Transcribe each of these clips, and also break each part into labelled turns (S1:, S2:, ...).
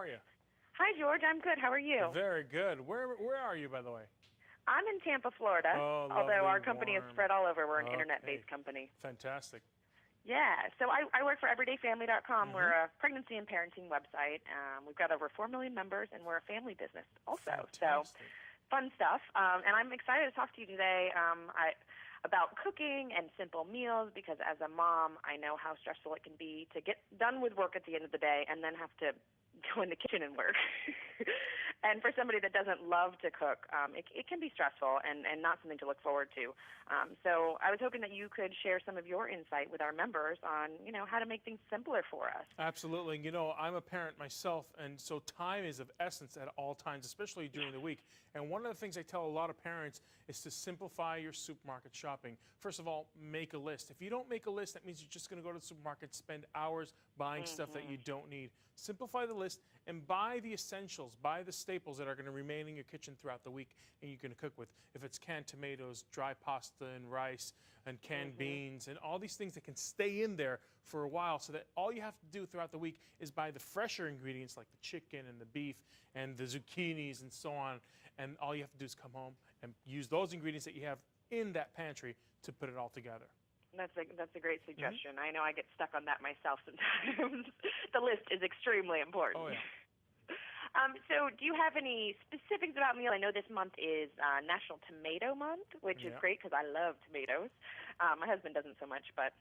S1: are you?
S2: Hi, George. I'm good. How are you?
S1: Very good. Where are you, by the way?
S2: I'm in Tampa, Florida.
S1: Oh,
S2: although
S1: lovely,
S2: our company is
S1: warm.
S2: spread all over. We're an
S1: Okay.
S2: internet-based company.
S1: Fantastic.
S2: Yeah. So I work for EverydayFamily.com. We're a pregnancy and parenting website. We've got over 4 million members, and we're a family business also.
S1: Fantastic.
S2: So fun stuff. And I'm excited to talk to you today about cooking and simple meals because as a mom, I know how stressful it can be to get done with work at the end of the day and then have to go in the kitchen and work. And for somebody that doesn't love to cook, it can be stressful and not something to look forward to. So I was hoping that you could share some of your insight with our members on, how to make things simpler for us.
S1: Absolutely. I'm a parent myself, and so time is of essence at all times, especially during the week. And one of the things I tell a lot of parents is to simplify your supermarket shopping. First of all, make a list. If you don't make a list, that means you're just going to go to the supermarket, spend hours buying stuff that you don't need. Simplify the list and buy the essentials, buy the staples that are going to remain in your kitchen throughout the week and you can cook with. If it's canned tomatoes, dry pasta and rice and canned beans and all these things that can stay in there for a while, so that all you have to do throughout the week is buy the fresher ingredients like the chicken and the beef and the zucchinis and so on, and all you have to do is come home and use those ingredients that you have in that pantry to put it all together.
S2: That's a great suggestion. I know I get stuck on that myself sometimes. The list is extremely important.
S1: Oh, yeah.
S2: So do you have any specifics about meal? I know this month is National Tomato Month, which is great because I love tomatoes. My husband doesn't so much, but,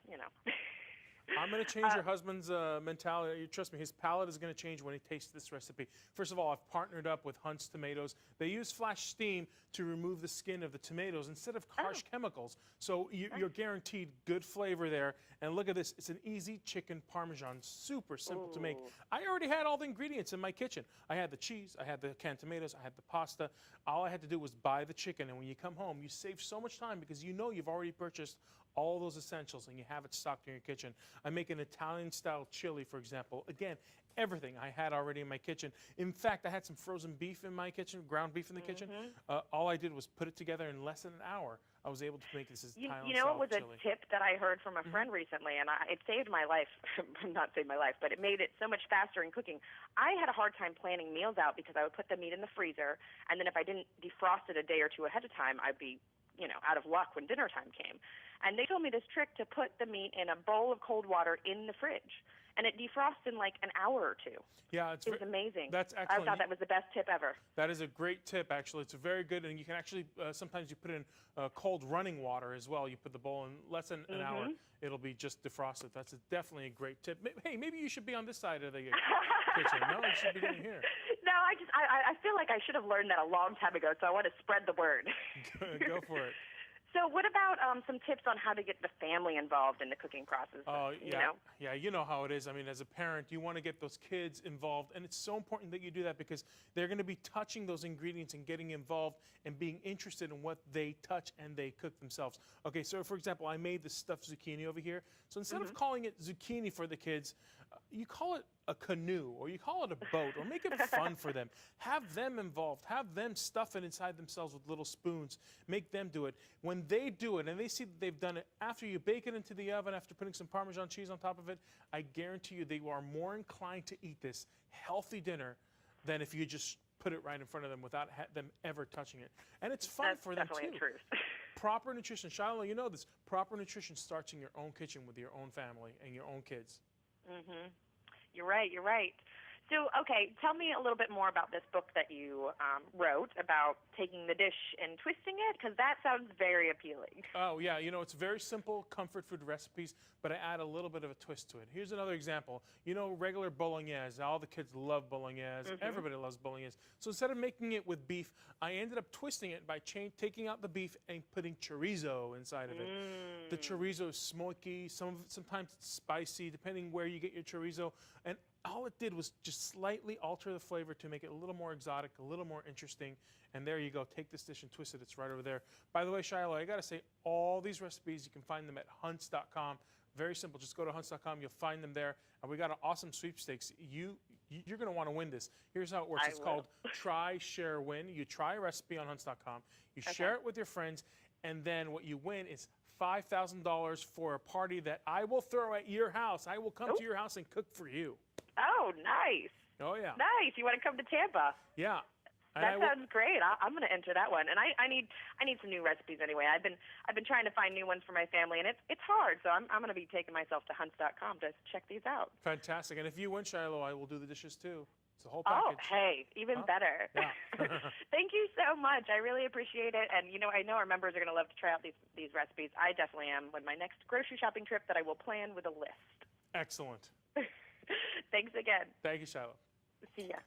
S1: I'm going to change your husband's mentality. Trust me, his palate is going to change when he tastes this recipe. First of all, I've partnered up with Hunt's Tomatoes. They use flash steam to remove the skin of the tomatoes instead of harsh chemicals. So you're guaranteed good flavor there. And look at this. It's an easy chicken parmesan. Super simple to make. I already had all the ingredients in my kitchen. I had the cheese. I had the canned tomatoes. I had the pasta. All I had to do was buy the chicken. And when you come home, you save so much time because you've already purchased all those essentials and you have it stocked in your kitchen. I make an Italian-style chili, for example. Again, everything I had already in my kitchen. In fact, I had some frozen beef in my kitchen, ground beef in the kitchen. All I did was put it together in less than an hour. I was able to make this Italian-style chili.
S2: What was a tip that I heard from a friend recently, and it saved my life. Not saved my life, but it made it so much faster in cooking. I had a hard time planning meals out because I would put the meat in the freezer, and then if I didn't defrost it a day or two ahead of time, I'd be out of luck when dinner time came. And they told me this trick to put the meat in a bowl of cold water in the fridge. And it defrosts in like an hour or two.
S1: Yeah,
S2: it was amazing.
S1: That's excellent.
S2: I thought that was the best tip ever.
S1: That is a great tip, actually. It's a very good, and you can actually, sometimes you put it in cold running water as well. You put the bowl in less than an hour, it'll be just defrosted. That's definitely a great tip. Hey, maybe you should be on this side of the kitchen. No, you should be doing here.
S2: No, I feel like I should have learned that a long time ago, so I want to spread the word.
S1: Go for it.
S2: So what about some tips on how to get the family involved in the cooking process?
S1: Yeah, you know how it is. I mean, as a parent, you want to get those kids involved, and it's so important that you do that because they're going to be touching those ingredients and getting involved and being interested in what they touch and they cook themselves. Okay, so for example, I made this stuffed zucchini over here. So instead of calling it zucchini for the kids, you call it a canoe, or you call it a boat, or make it fun for them. Have them involved. Have them stuff it inside themselves with little spoons. Make them do it. When they do it and they see that they've done it, after you bake it into the oven, after putting some Parmesan cheese on top of it, I guarantee you they are more inclined to eat this healthy dinner than if you just put it right in front of them without them ever touching it. And it's fun for them too.
S2: That's definitely a truth.
S1: Proper nutrition. Shiloh, you know this. Proper nutrition starts in your own kitchen with your own family and your own kids.
S2: You're right. So, okay, tell me a little bit more about this book that you wrote about taking the dish and twisting it, because that sounds very appealing.
S1: Oh, yeah. It's very simple comfort food recipes, but I add a little bit of a twist to it. Here's another example. Regular bolognese. All the kids love bolognese. Everybody loves bolognese. So instead of making it with beef, I ended up twisting it by taking out the beef and putting chorizo inside of it. The chorizo is smoky. Sometimes it's spicy, depending where you get your chorizo. And all it did was just slightly alter the flavor to make it a little more exotic, a little more interesting. And there you go. Take this dish and twist it. It's right over there. By the way, Shiloh, I got to say, all these recipes, you can find them at hunts.com. Very simple. Just go to hunts.com. You'll find them there. And we got an awesome sweepstakes. You're going to want to win this. Here's how it works. It's called Try, Share, Win. You try a recipe on hunts.com. You share it with your friends. And then what you win is $5,000 for a party that I will throw at your house. I will come to your house and cook for you.
S2: Oh, nice.
S1: Oh, yeah.
S2: Nice. You want to come to Tampa?
S1: Yeah.
S2: That sounds great. I'm going to enter that one, and I need some new recipes anyway. I've been trying to find new ones for my family, and it's hard. So I'm going to be taking myself to hunts.com to check these out.
S1: Fantastic. And if you win, Shiloh, I will do the dishes too. It's a whole
S2: Oh,
S1: package.
S2: hey, even better.
S1: Yeah.
S2: Thank you so much. I really appreciate it. And, I know our members are going to love to try out these recipes. I definitely am with my next grocery shopping trip that I will plan with a list.
S1: Excellent.
S2: Thanks again.
S1: Thank you, Shiloh.
S2: See ya.